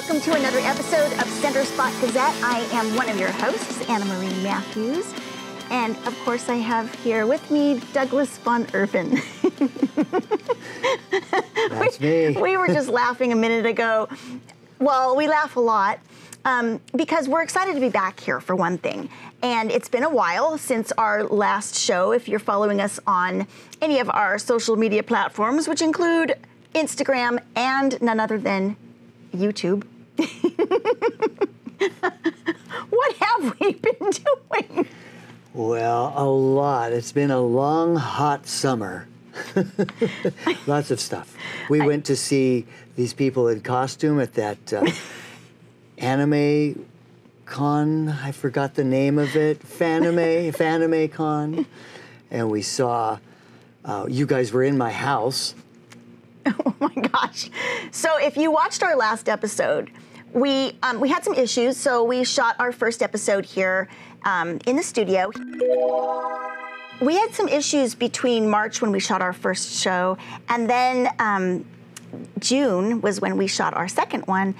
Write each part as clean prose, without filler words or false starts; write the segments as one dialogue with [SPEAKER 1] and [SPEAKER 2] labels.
[SPEAKER 1] welcome to another episode of Center Spot Gazette. I am one of your hosts, Anna Marie Matthews. And of course, I have here with me Douglas von Irvin.
[SPEAKER 2] That's me.
[SPEAKER 1] We were just laughing a minute ago. Well, we laugh a lot because we're excited to be back here, for one thing. And it's been a while since our last show, if you're following us on any of our social media platforms, which include Instagram and none other than YouTube. What have we been doing?
[SPEAKER 2] Well, a lot. It's been a long, hot summer. Lots of stuff. We went to see these people in costume at that anime con. I forgot the name of it. Fanimae con. And we saw, you guys were in my house.
[SPEAKER 1] Oh my gosh. So if you watched our last episode, we had some issues. So we shot our first episode here in the studio. We had some issues between March when we shot our first show, and then June was when we shot our second one.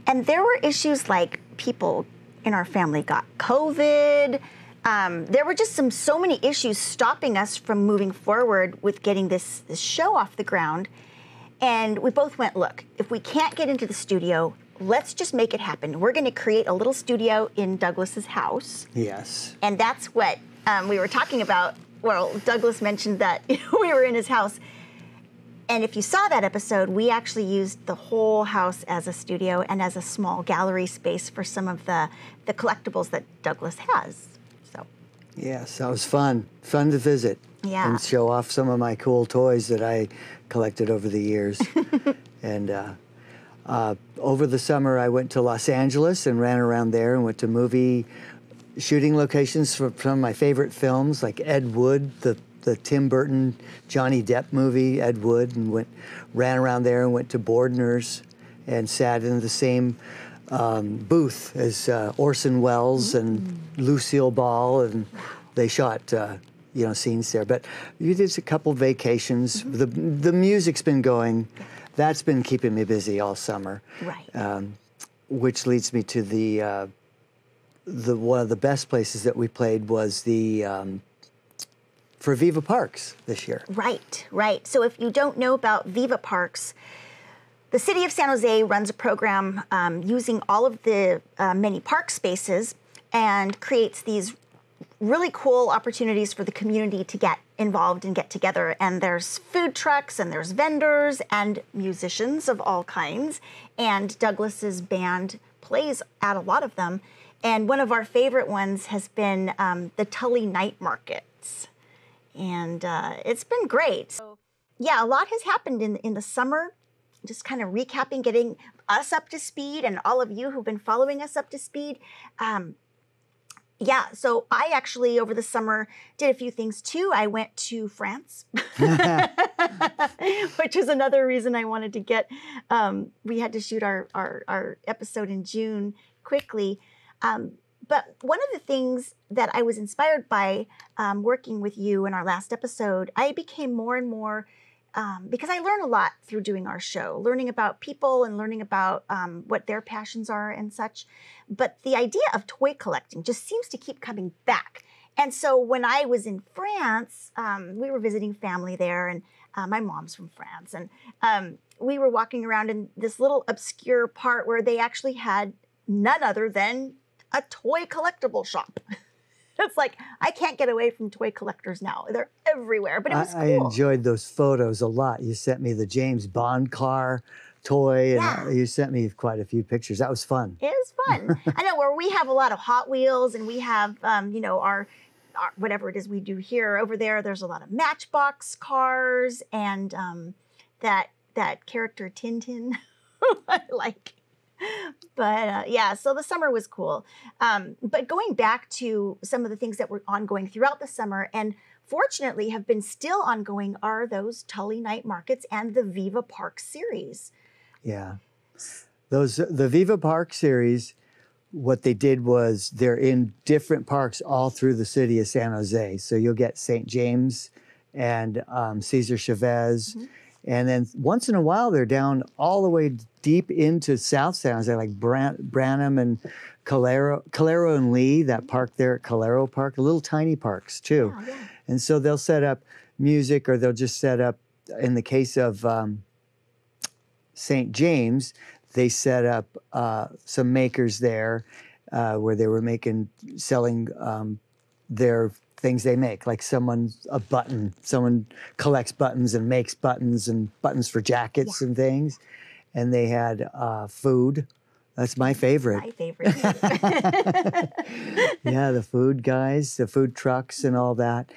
[SPEAKER 1] And there were issues like people in our family got COVID. There were just so many issues stopping us from moving forward with getting this show off the ground. And we both went, look, if we can't get into the studio, let's just make it happen. We're going to create a little studio in Douglas's house.
[SPEAKER 2] Yes.
[SPEAKER 1] And that's what we were talking about. Well, Douglas mentioned that we were in his house. And if you saw that episode, we actually used the whole house as a studio and as a small gallery space for some of the collectibles that Douglas has. So.
[SPEAKER 2] Yes, that was fun. Fun to visit.
[SPEAKER 1] Yeah.
[SPEAKER 2] And show off some of my cool toys that I collected over the years. And over the summer, I went to Los Angeles and ran around there and went to movie shooting locations for some of my favorite films, like Ed Wood, the Tim Burton, Johnny Depp movie, Ed Wood, and ran around there and went to Bordner's and sat in the same booth as Orson Welles and Lucille Ball, and they shot scenes there. But you did a couple vacations. The music's been going. That's been keeping me busy all summer.
[SPEAKER 1] Right.
[SPEAKER 2] Which leads me to one of the best places that we played was for Viva Parks this year.
[SPEAKER 1] Right. So if you don't know about Viva Parks, the city of San Jose runs a program using all of the many park spaces and creates these really cool opportunities for the community to get involved and get together. And there's food trucks and there's vendors and musicians of all kinds. And Douglas's band plays at a lot of them. And one of our favorite ones has been the Tully night markets. And it's been great. So, yeah, a lot has happened in the summer. Just kind of recapping, getting us up to speed and all of you who've been following us up to speed. Yeah, so I actually, over the summer, did a few things too. I went to France, which is another reason I wanted to get, we had to shoot our episode in June quickly. But one of the things that I was inspired by working with you in our last episode, I became more and more, because I learn a lot through doing our show, learning about people and learning about what their passions are and such. But the idea of toy collecting just seems to keep coming back. And so when I was in France, we were visiting family there, and my mom's from France. And we were walking around in this little obscure part where they actually had none other than a toy collectible shop. It's like, I can't get away from toy collectors now. They're everywhere, but it was cool.
[SPEAKER 2] I enjoyed those photos a lot. You sent me the James Bond car toy, and you sent me quite a few pictures. That was fun.
[SPEAKER 1] It was fun. I know, where we have a lot of Hot Wheels, and we have, our whatever it is we do here. Over there, there's a lot of Matchbox cars, and that character Tintin, I like. But yeah, so the summer was cool. But going back to some of the things that were ongoing throughout the summer, and fortunately have been still ongoing, are those Tully night markets and the Viva Park series.
[SPEAKER 2] Yeah. The Viva Park series, what they did was they're in different parks all through the city of San Jose. So you'll get St. James and Cesar Chavez And then once in a while, they're down all the way deep into South San Jose, like Branham and Calero and Lee, that park there at Calero Park, little tiny parks too.
[SPEAKER 1] Yeah, yeah.
[SPEAKER 2] And so they'll set up music, or they'll just set up, in the case of St. James, they set up some makers there where they were selling their things they make, like someone collects buttons and makes buttons and buttons for jackets and things. And they had food. That's my favorite.
[SPEAKER 1] My favorite.
[SPEAKER 2] Yeah, the food guys, the food trucks and all that.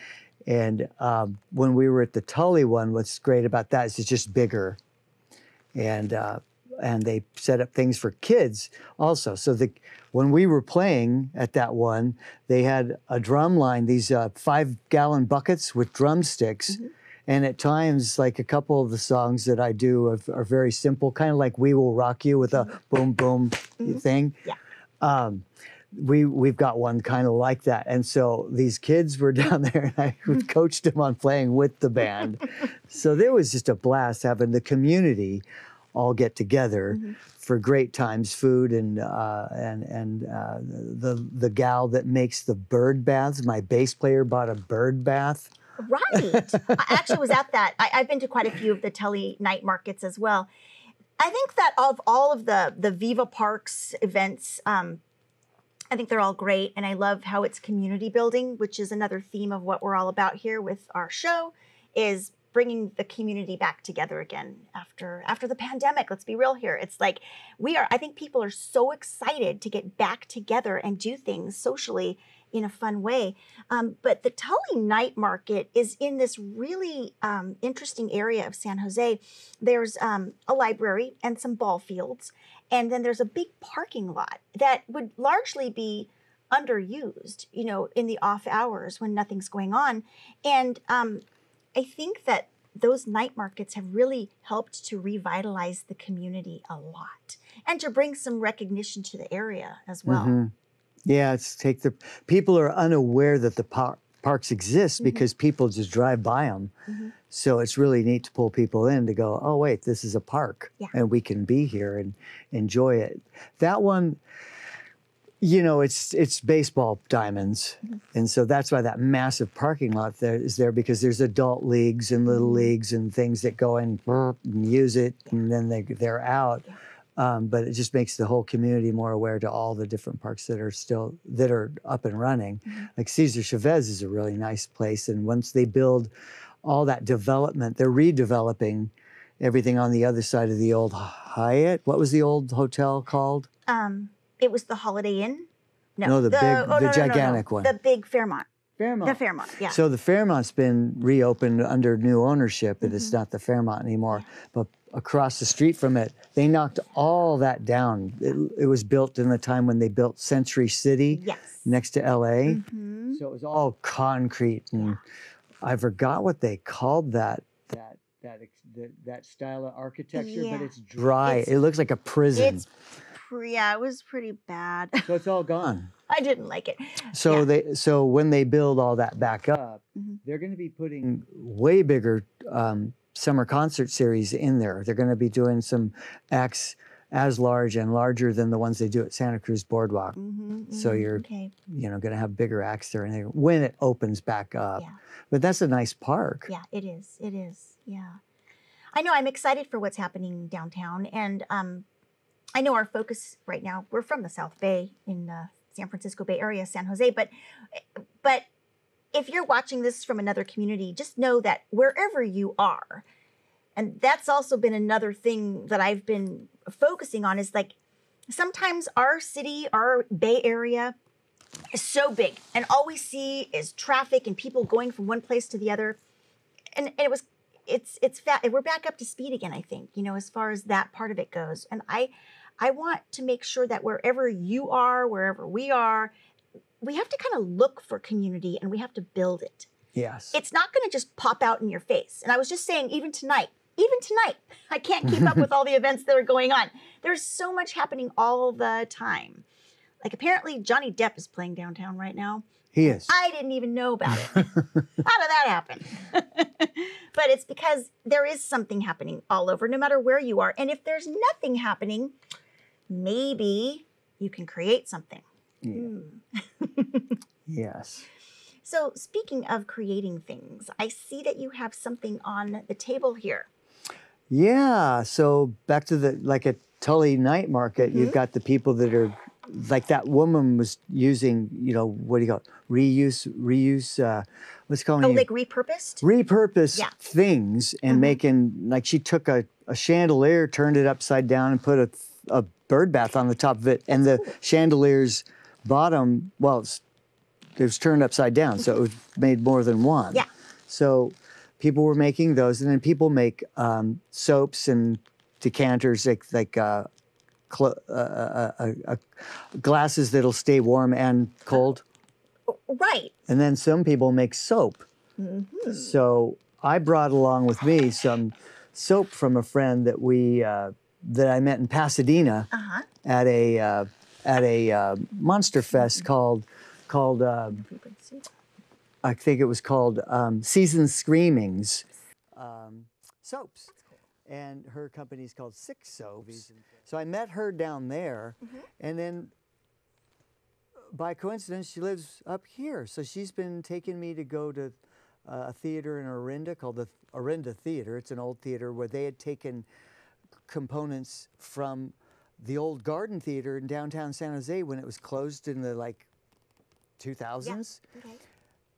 [SPEAKER 2] And when we were at the Tully one, what's great about that is it's just bigger. And they set up things for kids also. So when we were playing at that one, they had a drum line, these 5-gallon buckets with drumsticks. Mm-hmm. And at times, like a couple of the songs that I do are very simple, kind of like "We Will Rock You" with a boom boom thing. Yeah. We've got one kind of like that. And so these kids were down there, and I coached them on playing with the band. So there was just a blast having the community all get together for great times, food, and the gal that makes the bird baths. My bass player bought a bird bath.
[SPEAKER 1] Right. I actually was at that. I've been to quite a few of the Tully night markets as well. I think that of all of the Viva Parks events, I think they're all great. And I love how it's community building, which is another theme of what we're all about here with our show, is bringing the community back together again after the pandemic. Let's be real here. It's like I think people are so excited to get back together and do things socially in a fun way. But the Tully Night Market is in this really interesting area of San Jose. There's a library and some ball fields. And then there's a big parking lot that would largely be underused, in the off hours when nothing's going on. And I think that those night markets have really helped to revitalize the community a lot and to bring some recognition to the area as well. Mm-hmm.
[SPEAKER 2] Yeah, people are unaware that the parks exist because people just drive by them. Mm-hmm. So it's really neat to pull people in to go, oh, wait, this is a park and we can be here and enjoy it. That one, it's baseball diamonds. Mm-hmm. And so that's why that massive parking lot there is there, because there's adult leagues and little leagues and things that go in and use it and then they're out. Yeah. But it just makes the whole community more aware to all the different parks that are up and running. Mm-hmm. Like Cesar Chavez is a really nice place. And once they build all that development, they're redeveloping everything on the other side of the old Hyatt. What was the old hotel called?
[SPEAKER 1] It was the Holiday Inn.
[SPEAKER 2] No, the gigantic one.
[SPEAKER 1] The big Fairmont.
[SPEAKER 2] The
[SPEAKER 1] Fairmont, yeah.
[SPEAKER 2] So the Fairmont's been reopened under new ownership, and it's not the Fairmont anymore. Yeah. But across the street from it, they knocked all that down. It was built in the time when they built Century City next to LA. Mm-hmm. So it was all concrete, and I forgot what they called that style of architecture, but it's dry. It looks like a prison.
[SPEAKER 1] It was pretty bad.
[SPEAKER 2] So it's all gone.
[SPEAKER 1] I didn't like it.
[SPEAKER 2] So when they build all that back up, they're going to be putting way bigger summer concert series in there. They're going to be doing some acts as large and larger than the ones they do at Santa Cruz Boardwalk. So you're going to have bigger acts there when it opens back up. Yeah. But that's a nice park.
[SPEAKER 1] Yeah, it is. It is. Yeah. I know. I'm excited for what's happening downtown, and I know our focus right now, we're from the South Bay in the San Francisco Bay Area, San Jose, but if you're watching this from another community, just know that wherever you are, and that's also been another thing that I've been focusing on, is like sometimes our city, our Bay Area is so big and all we see is traffic and people going from one place to the other. And we're back up to speed again, I think, as far as that part of it goes. And I want to make sure that wherever you are, wherever we are, we have to kind of look for community and we have to build it.
[SPEAKER 2] Yes.
[SPEAKER 1] It's not going to just pop out in your face. And I was just saying, even tonight, I can't keep up with all the events that are going on. There's so much happening all the time. Like apparently Johnny Depp is playing downtown right now.
[SPEAKER 2] He is.
[SPEAKER 1] I didn't even know about it. How did that happen? But it's because there is something happening all over, no matter where you are. And if there's nothing happening, maybe you can create something.
[SPEAKER 2] Yes.
[SPEAKER 1] So speaking of creating things, I see that you have something on the table here.
[SPEAKER 2] Yeah. So back to like at Tully night market, you've got the people that are like that woman was using, what do you call it? Reuse, what's it called?
[SPEAKER 1] Oh, like repurposed?
[SPEAKER 2] Repurposed things and making, like she took a chandelier, turned it upside down and put a bird bath on the top of it. And the chandelier's bottom, well, it was turned upside down, so it was made more than one.
[SPEAKER 1] Yeah. So
[SPEAKER 2] people were making those, and then people make soaps and decanters, like glasses that'll stay warm and cold.
[SPEAKER 1] Right.
[SPEAKER 2] And then some people make soap. So I brought along with me some soap from a friend that I met in Pasadena at a Monster Fest called I think it was called Season Screamings Soaps. And her company's called Six Soaps. So I met her down there, and then by coincidence, she lives up here. So she's been taking me to go to a theater in Orinda called the Orinda Theater. It's an old theater where they had taken components from the old Garden Theater in downtown San Jose when it was closed in the 2000s.
[SPEAKER 1] Yeah. Okay.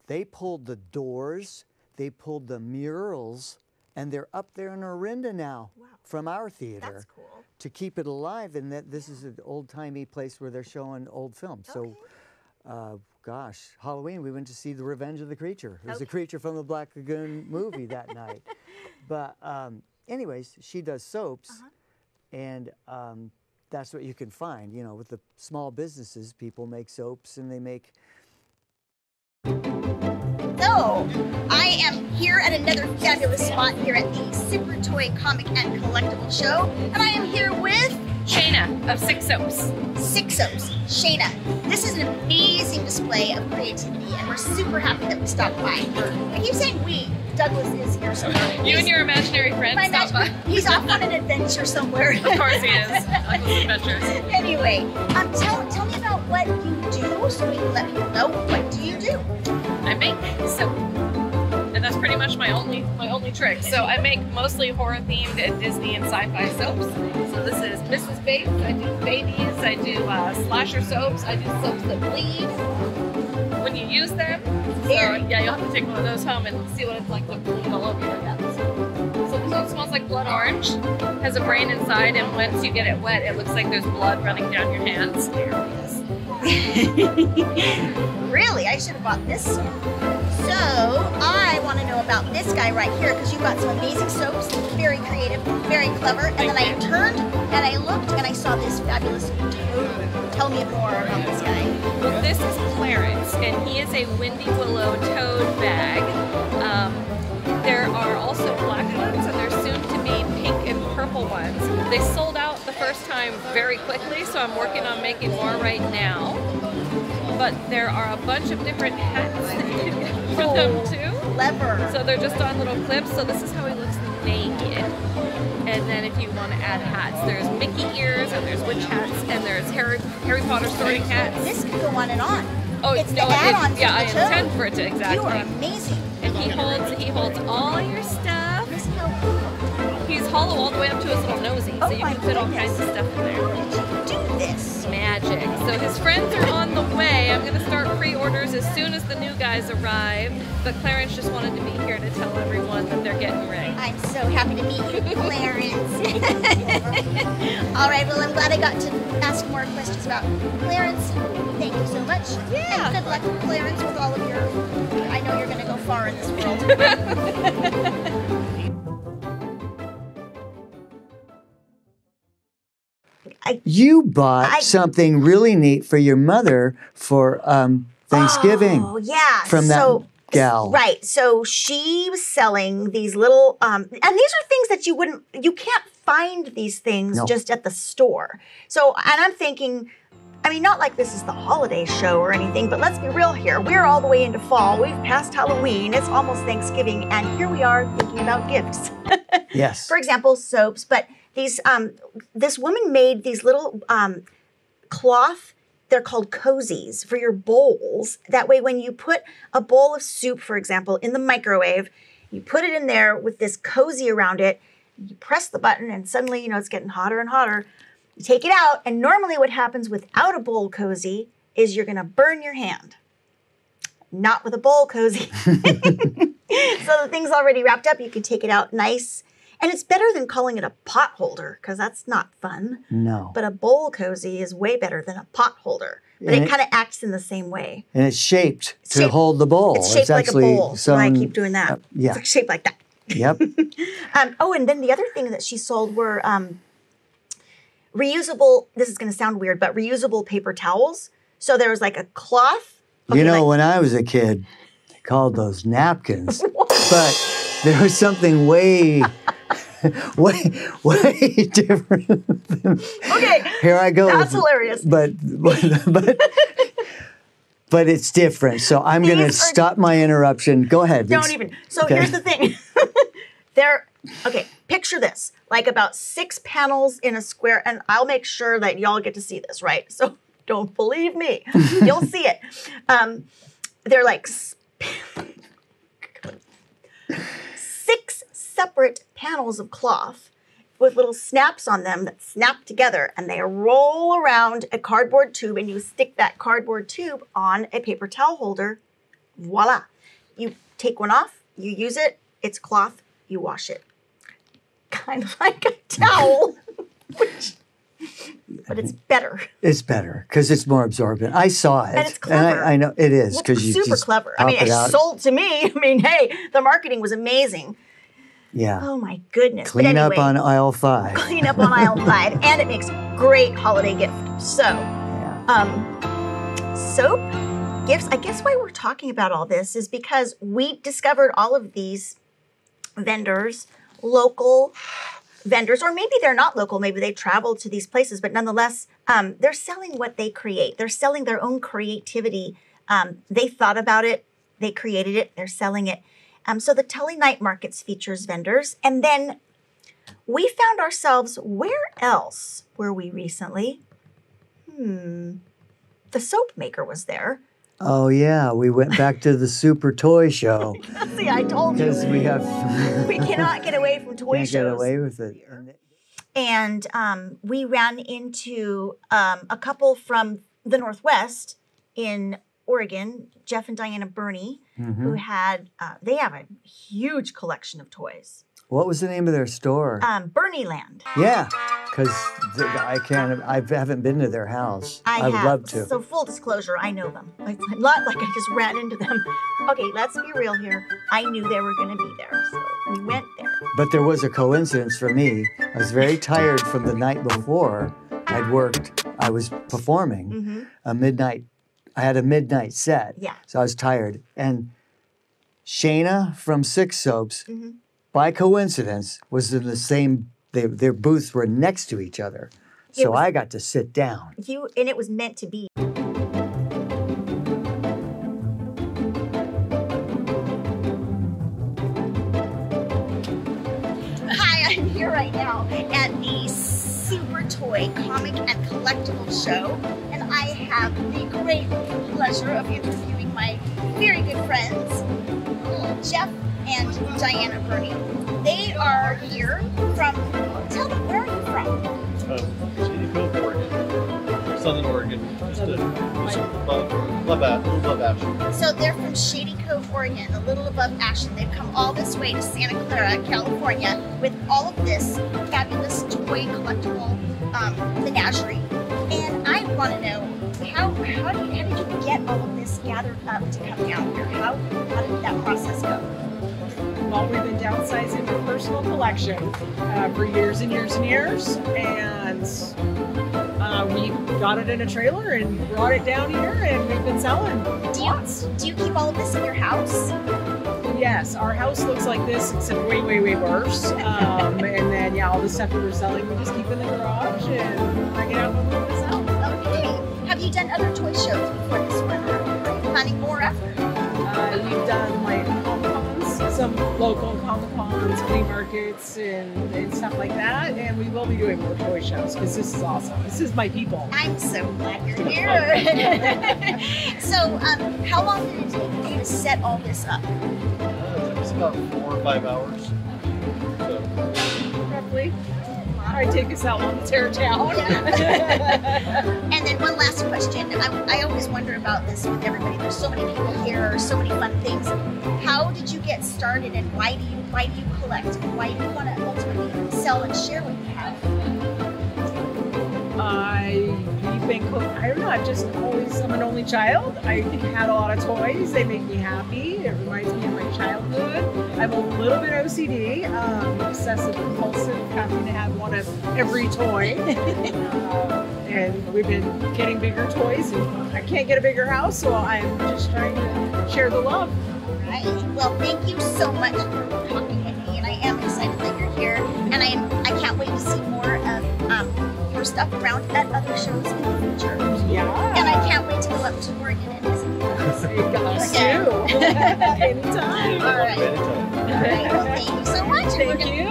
[SPEAKER 2] They pulled the doors, they pulled the murals, and they're up there in Orinda now from our theater.
[SPEAKER 1] That's cool.
[SPEAKER 2] To keep it alive, and that this is an old-timey place where they're showing old films. So, gosh, Halloween, we went to see The Revenge of the Creature. It was a creature from the Black Lagoon movie that night. But anyways, she does soaps, and that's what you can find. With the small businesses, people make soaps, and they make...
[SPEAKER 1] So, I am here at another fabulous spot here at the Super Toy Comic and Collectible Show, and I am here with
[SPEAKER 3] Cheynne of Six Soaps.
[SPEAKER 1] Six Soaps. Cheynne, this is an amazing display of creativity, and we're super happy that we stopped by. I keep saying we. Douglas is here somewhere.
[SPEAKER 3] You and your imaginary friend stopped by.
[SPEAKER 1] He's off on an adventure somewhere.
[SPEAKER 3] Of course he is. Douglas Adventures.
[SPEAKER 1] Anyway, tell me about what you do, so we can let people know. What do you do?
[SPEAKER 3] I make soap, and that's pretty much my only trick. So I make mostly horror themed and Disney and sci-fi soaps. So this is Mrs. Bates. I do babies. I do slasher soaps. I do soaps that bleed when you use them. So yeah, you'll have to take one of those home and see what it's like to bleed all over your hands. So this one smells like blood orange. Has a brain inside, and once you get it wet, it looks like there's blood running down your hands. There it is.
[SPEAKER 1] Really? I should have bought this soap. So, I want to know about this guy right here, because you've got some amazing soaps, very creative, very clever, and then I turned and I looked and I saw this fabulous toad. Tell me more about this guy.
[SPEAKER 3] Well, this is Clarence, and he is a Windy Willow toad bag. There are also black ones, and there's soon to be pink and purple ones. They sold out the first time very quickly, so I'm working on making more right now. But there are a bunch of different hats that you can get for them too.
[SPEAKER 1] Clever.
[SPEAKER 3] So they're just on little clips. So this is how he looks naked. And then if you want to add hats, there's Mickey ears, and there's witch hats, and there's Harry Potter sorting hats.
[SPEAKER 1] This could go on and on.
[SPEAKER 3] Oh,
[SPEAKER 1] it's
[SPEAKER 3] no,
[SPEAKER 1] the add-ons.
[SPEAKER 3] Yeah, I intend for it to, exactly.
[SPEAKER 1] You are amazing.
[SPEAKER 3] And he holds all your stuff.
[SPEAKER 1] This is how
[SPEAKER 3] He's hollow all the way up to his little nosy, so you can fit all kinds of stuff in there.
[SPEAKER 1] How did you do this?
[SPEAKER 3] Magic. So his friends are on the way. I'm going to start pre-orders as soon as the new guys arrive. But Clarence just wanted to be here to tell everyone that they're getting ready.
[SPEAKER 1] I'm so happy to meet you, Clarence. All right, well, I'm glad I got to ask more questions about Clarence. Thank you so much.
[SPEAKER 3] Yeah.
[SPEAKER 1] And good luck, Clarence, with all of your... I know you're going to go far in this world.
[SPEAKER 2] You bought something really neat for your mother for Thanksgiving.
[SPEAKER 1] Oh, yeah.
[SPEAKER 2] From that gal.
[SPEAKER 1] Right. So she was selling these little, and these are things that you can't find these things just at the store. So, and I'm thinking, I mean, not like this is the holiday show or anything, but let's be real here. We're all the way into fall. We've passed Halloween. It's almost Thanksgiving, and here we are thinking about gifts.
[SPEAKER 2] Yes.
[SPEAKER 1] For example, soaps. But these, this woman made these little cloth. They're called cozies for your bowls. That way, when you put a bowl of soup, for example, in the microwave, you put it in there with this cozy around it. You press the button, and suddenly, you know, it's getting hotter and hotter. You take it out, and normally what happens without a bowl cozy is you're going to burn your hand. Not with a bowl cozy. So the thing's already wrapped up. You can take it out nice. And it's better than calling it a pot holder, because that's not fun.
[SPEAKER 2] No.
[SPEAKER 1] But a bowl cozy is way better than a pot holder. But it kind of acts in the same way.
[SPEAKER 2] And it's shaped to hold the bowl.
[SPEAKER 1] It's shaped like a bowl. So I keep doing that.
[SPEAKER 2] Yeah.
[SPEAKER 1] It's like shaped like that.
[SPEAKER 2] Yep.
[SPEAKER 1] Oh, and then the other thing that she sold were reusable, this is going to sound weird, but reusable paper towels. So there was like a cloth.
[SPEAKER 2] Okay, you know, when I was a kid, they called those napkins. But there was something way different.
[SPEAKER 1] Okay.
[SPEAKER 2] Here I go.
[SPEAKER 1] That's hilarious.
[SPEAKER 2] But it's different. So I'm going to stop my interruption. Go ahead.
[SPEAKER 1] Don't even. So here's the thing. Okay, picture this. Like about 6 panels in a square. And I'll make sure that y'all get to see this, right? So don't believe me. You'll see it. They're like 6 separate panels of cloth with little snaps on them that snap together, and they roll around a cardboard tube, and you stick that cardboard tube on a paper towel holder. Voila. You take one off, you use it, it's cloth, you wash it. Kind of like a towel, but it's better.
[SPEAKER 2] It's better because it's more absorbent. I saw it.
[SPEAKER 1] And it's clever.
[SPEAKER 2] And I know it is because you
[SPEAKER 1] super
[SPEAKER 2] just
[SPEAKER 1] clever. I mean, it's sold to me. I mean, hey, the marketing was amazing.
[SPEAKER 2] Yeah.
[SPEAKER 1] Oh my goodness.
[SPEAKER 2] Clean up on aisle 5.
[SPEAKER 1] Clean up on aisle 5, and it makes great holiday gift. So, soap gifts. I guess why we're talking about all this is because we discovered all of these vendors, local vendors, or maybe they're not local, maybe they travel to these places, but nonetheless, they're selling what they create. They're selling their own creativity. They thought about it, they created it, they're selling it. So the Tully Night Markets features vendors. And then we found ourselves, where else were we recently? The soap maker was there.
[SPEAKER 2] Oh, yeah. We went back to the Super Toy Show.
[SPEAKER 1] See, I told you.
[SPEAKER 2] Because
[SPEAKER 1] we cannot get away from toy shows.
[SPEAKER 2] Can't get away with it.
[SPEAKER 1] And we ran into a couple from the Northwest in Oregon, Jeff and Diana Burney, who had, they have a huge collection of toys.
[SPEAKER 2] What was the name of their store?
[SPEAKER 1] Burneyland.
[SPEAKER 2] Yeah, because I haven't been to their house. I'd love to.
[SPEAKER 1] So full disclosure, I know them. It's not like I just ran into them. Okay, let's be real here. I knew they were going to be there, so we went there.
[SPEAKER 2] But there was a coincidence for me. I was very tired from the night before. I was performing a midnight. I had a midnight set.
[SPEAKER 1] Yeah.
[SPEAKER 2] So I was tired. And Cheynne from Six Soaps, by coincidence, was in the same, their booths were next to each other. So I got to sit down.
[SPEAKER 1] And it was meant to be. Hi, I'm here right now at the Super Toy Comic and Collectible Show. And I have the great pleasure of interviewing my very good friends, Jeff and Diana Burney. They are here from, tell them, where are you from?
[SPEAKER 4] Shady Cove, Oregon. Southern Oregon. Just above Ashland.
[SPEAKER 1] So they're from Shady Cove, Oregon, a little above Ashland. They've come all this way to Santa Clara, California, with all of this fabulous toy collectible menagerie. And I want to know, how did you get all of this gathered up to come down here? How did that process go?
[SPEAKER 5] Well, we've been downsizing our personal collection for years and years and years, and we got it in a trailer and brought it down here, and we've been selling lots.
[SPEAKER 1] Do you keep all of this in your house?
[SPEAKER 5] Yes, our house looks like this, except way, way, way worse. And then, yeah, all the stuff that we're selling, we just keep in the garage and bring it out when we want to sell.
[SPEAKER 1] Okay. you done other toy shows before this one? Or are you planning more after?
[SPEAKER 5] We've done like Comic-Cons, some local Comic-Cons, flea markets, and stuff like that. And we will be doing more toy shows because this is awesome. This is my people.
[SPEAKER 1] I'm so glad you're here. So, how long did it take for you to set all this up?
[SPEAKER 4] It took us about 4 or 5 hours. So,
[SPEAKER 5] Roughly. Probably take us that long to tear it down.
[SPEAKER 1] And then one last question. I always wonder about this with everybody. There's so many people here, so many fun things. How did you get started, and why do you collect? And why do you want to ultimately sell and share what you have?
[SPEAKER 5] I don't know, I'm an only child. I had a lot of toys. They make me happy. It reminds me of my childhood. I'm a little bit OCD, obsessive compulsive, having to have one of every toy. And we've been getting bigger toys, and I can't get a bigger house, so I'm just trying to share the love.
[SPEAKER 1] All right. Well, thank you so much for talking with me, and I am excited that you're here, and I can't wait to see more of your stuff around at other shows in the future.
[SPEAKER 5] Yeah.
[SPEAKER 1] And I can't wait to go up to Oregon and visit you.
[SPEAKER 5] Us too. Anytime.
[SPEAKER 1] All right.
[SPEAKER 4] anytime.
[SPEAKER 1] All right. Well, thank you so much.
[SPEAKER 5] Thank you.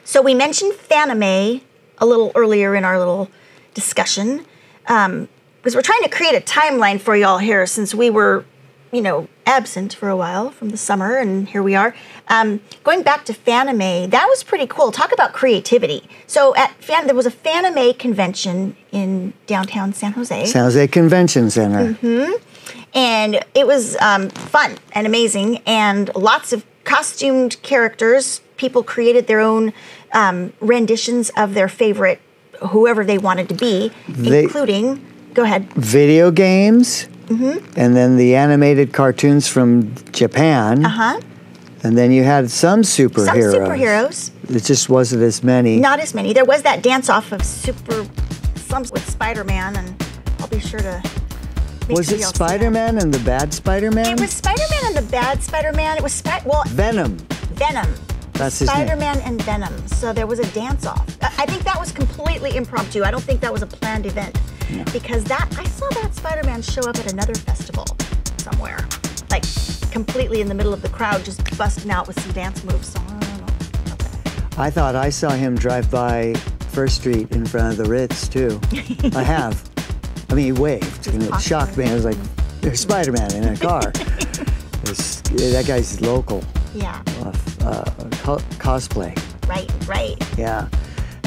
[SPEAKER 1] So we mentioned Fanimae a little earlier in our little discussion, because we're trying to create a timeline for y'all here since we were, absent for a while from the summer, and here we are. Going back to Fanimae, that was pretty cool. Talk about creativity. So there was a Fanimae convention in downtown San Jose.
[SPEAKER 2] San Jose Convention Center.
[SPEAKER 1] Mm-hmm. And it was fun and amazing, and lots of costumed characters. People created their own renditions of their favorite, whoever they wanted to be, including, go ahead.
[SPEAKER 2] Video games, and then the animated cartoons from Japan.
[SPEAKER 1] Uh-huh.
[SPEAKER 2] And then you had some superheroes.
[SPEAKER 1] Some superheroes.
[SPEAKER 2] It just wasn't as many.
[SPEAKER 1] Not as many. There was that dance-off of with Spider-Man, and I'll be sure to make
[SPEAKER 2] Was
[SPEAKER 1] sure
[SPEAKER 2] it
[SPEAKER 1] y'all see
[SPEAKER 2] Spider-Man and the bad Spider-Man?
[SPEAKER 1] that. It was Spider-Man and the bad Spider-Man. It was
[SPEAKER 2] Venom.
[SPEAKER 1] Venom.
[SPEAKER 2] That's his name.
[SPEAKER 1] Spider-Man and Venom. So there was a dance-off. I think that was completely impromptu. I don't think that was a planned event.
[SPEAKER 2] No.
[SPEAKER 1] Because I saw that Spider-Man show up at another festival somewhere. Like, completely in the middle of the crowd, just busting out with some dance moves. So, I don't know. Okay.
[SPEAKER 2] I thought I saw him drive by First Street in front of the Ritz, too. I have. I mean, he waved, and it shocked me. I was like, there's Spider-Man in a car. That guy's local.
[SPEAKER 1] Yeah.
[SPEAKER 2] Cosplay.
[SPEAKER 1] Right.
[SPEAKER 2] Yeah.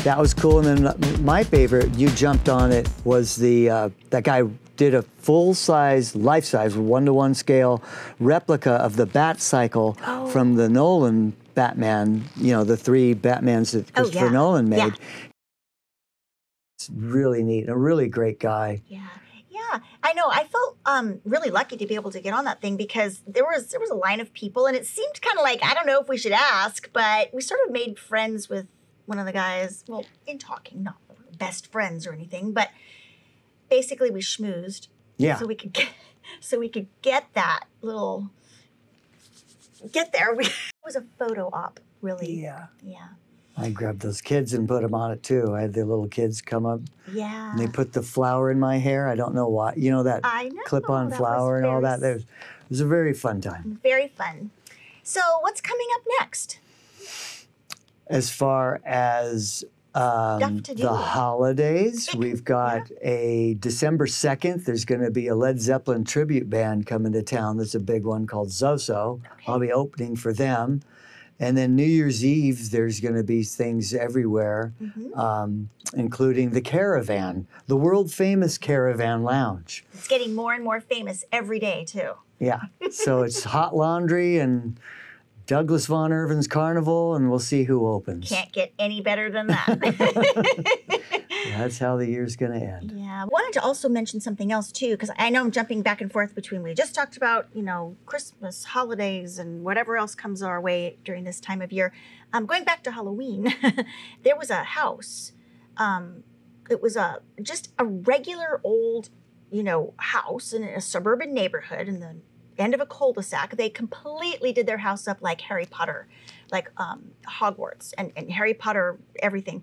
[SPEAKER 2] That was cool. And then my favorite, you jumped on it, was that guy did a full-size, life-size, 1-to-1 scale replica of the Bat Cycle from the Nolan Batman, the 3 Batmans that Christopher Nolan made.
[SPEAKER 1] Yeah.
[SPEAKER 2] It's really neat. A really great guy.
[SPEAKER 1] Yeah. I know. I felt really lucky to be able to get on that thing because there was a line of people, and it seemed kind of like, I don't know if we should ask, but we sort of made friends with one of the guys. Well, in talking, not best friends or anything, but basically we schmoozed.
[SPEAKER 2] Yeah.
[SPEAKER 1] So we could get that little get there. It was a photo op, really.
[SPEAKER 2] Yeah.
[SPEAKER 1] Yeah.
[SPEAKER 2] I grabbed those kids and put them on it too. I had the little kids come up.
[SPEAKER 1] Yeah.
[SPEAKER 2] And they put the flower in my hair. I don't know why. You know that clip-on flower and all that? It was a very fun time.
[SPEAKER 1] Very fun. So what's coming up next?
[SPEAKER 2] As far as the holidays, we've got a December 2nd. There's going to be a Led Zeppelin tribute band coming to town. There's a big one called Zoso. Okay. I'll be opening for them. And then New Year's Eve, there's going to be things everywhere, including the Caravan, the world-famous Caravan Lounge.
[SPEAKER 1] It's getting more and more famous every day, too.
[SPEAKER 2] Yeah. So it's Hot Laundry and Douglas Von Irvin's Carnival, and we'll see who opens.
[SPEAKER 1] Can't get any better than that.
[SPEAKER 2] That's how the year's going to end.
[SPEAKER 1] Yeah. I wanted to also mention something else, too, because I know I'm jumping back and forth between, we just talked about, Christmas, holidays, and whatever else comes our way during this time of year. Going back to Halloween, there was a house. It was just a regular old, house in a suburban neighborhood in the end of a cul-de-sac. They completely did their house up like Harry Potter, like Hogwarts and Harry Potter, everything.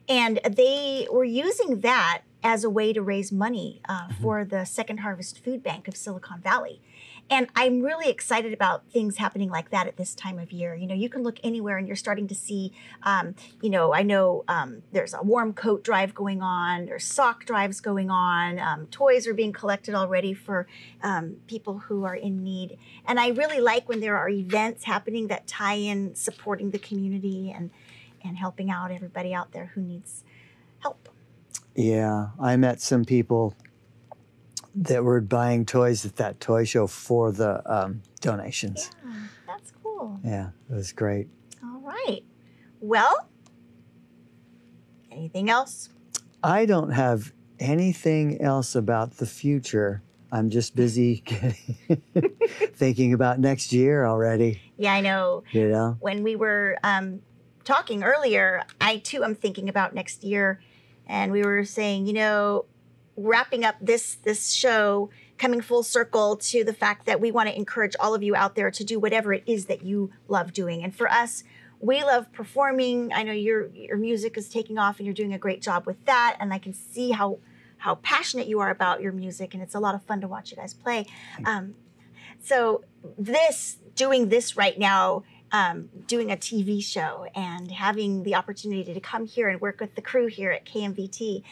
[SPEAKER 1] And they were using that as a way to raise money for the Second Harvest Food Bank of Silicon Valley. And I'm really excited about things happening like that at this time of year. You know, you can look anywhere and you're starting to see, you know, I know there's a warm coat drive going on, there's sock drives going on, toys are being collected already for people who are in need. And I really like when there are events happening that tie in supporting the community and helping out everybody out there who needs help.
[SPEAKER 2] Yeah, I met some people that were buying toys at that toy show for the donations.
[SPEAKER 1] Yeah, that's cool.
[SPEAKER 2] Yeah, it was great.
[SPEAKER 1] All right. Well, anything else?
[SPEAKER 2] I don't have anything else about the future. I'm just busy thinking about next year already.
[SPEAKER 1] Yeah, I know.
[SPEAKER 2] You know?
[SPEAKER 1] When we were talking earlier, I too am thinking about next year. And we were saying, you know, wrapping up this show, coming full circle to the fact that we want to encourage all of you out there to do whatever it is that you love doing. And for us, we love performing. I know your music is taking off and you're doing a great job with that. And I can see how passionate you are about your music. And it's a lot of fun to watch you guys play. So doing this right now, doing a TV show and having the opportunity to come here and work with the crew here at KMVT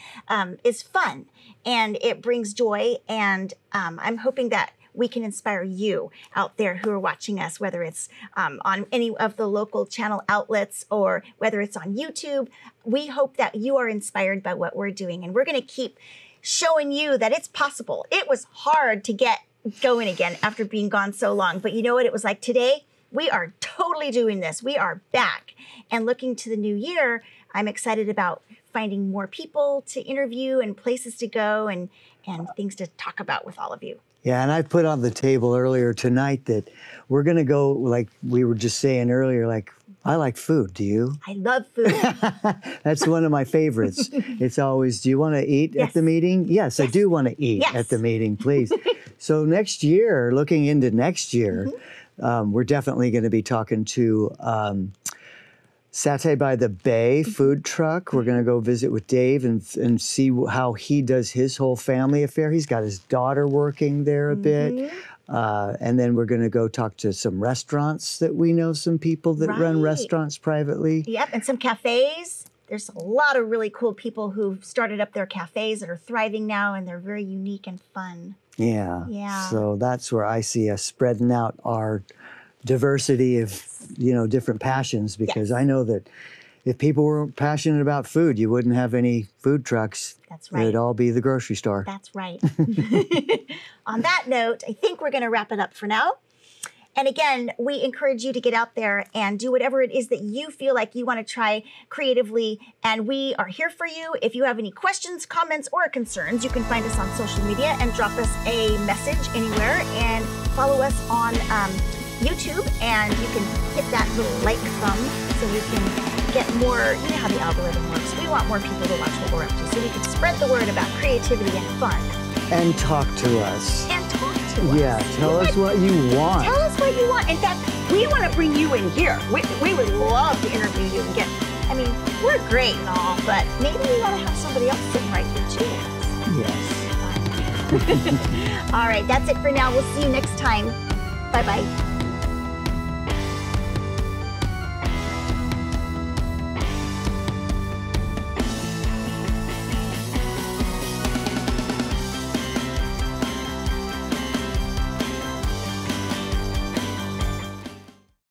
[SPEAKER 1] is fun and it brings joy. And I'm hoping that we can inspire you out there who are watching us, whether it's on any of the local channel outlets or whether it's on YouTube. We hope that you are inspired by what we're doing, and we're going to keep showing you that it's possible. It was hard to get going again after being gone so long, but you know what it was like today? We are totally doing this. We are back. And looking to the new year, I'm excited about finding more people to interview and places to go and things to talk about with all of you.
[SPEAKER 2] Yeah, and I put on the table earlier tonight that we're going to go, like we were just saying earlier, like, I like food. Do you?
[SPEAKER 1] I love food.
[SPEAKER 2] That's one of my favorites. It's always, do you want to eat at the meeting? Yes, I do want to eat at the meeting, please. So next year, looking into next year, we're definitely going to be talking to Satay by the Bay food truck. We're going to go visit with Dave and see how he does his whole family affair. He's got his daughter working there a bit. And then we're going to go talk to some restaurants that we know, some people that run restaurants privately.
[SPEAKER 1] Yep, and some cafes. There's a lot of really cool people who've started up their cafes that are thriving now, and they're very unique and fun.
[SPEAKER 2] Yeah.
[SPEAKER 1] Yeah.
[SPEAKER 2] So that's where I see us spreading out our diversity of, you know, different passions, because I know that if people were passionate about food, you wouldn't have any food trucks.
[SPEAKER 1] That's right.
[SPEAKER 2] It would all be the grocery store.
[SPEAKER 1] That's right. On that note, I think we're going to wrap it up for now. And again, we encourage you to get out there and do whatever it is that you feel like you want to try creatively. And we are here for you. If you have any questions, comments, or concerns, you can find us on social media and drop us a message anywhere, and follow us on YouTube, and you can hit that little like thumb so we can get more. You know how the algorithm works. We want more people to watch what we're up to so we can spread the word about creativity and fun.
[SPEAKER 2] And talk to us.
[SPEAKER 1] And talk to us.
[SPEAKER 2] Yeah, tell us what you want.
[SPEAKER 1] Tell us what you want. In fact, we want to bring you in here. We would love to interview you and get, I mean, we're great and all, but maybe we want to have somebody else sitting right here too.
[SPEAKER 2] Yes.
[SPEAKER 1] All right, that's it for now. We'll see you next time. Bye-bye.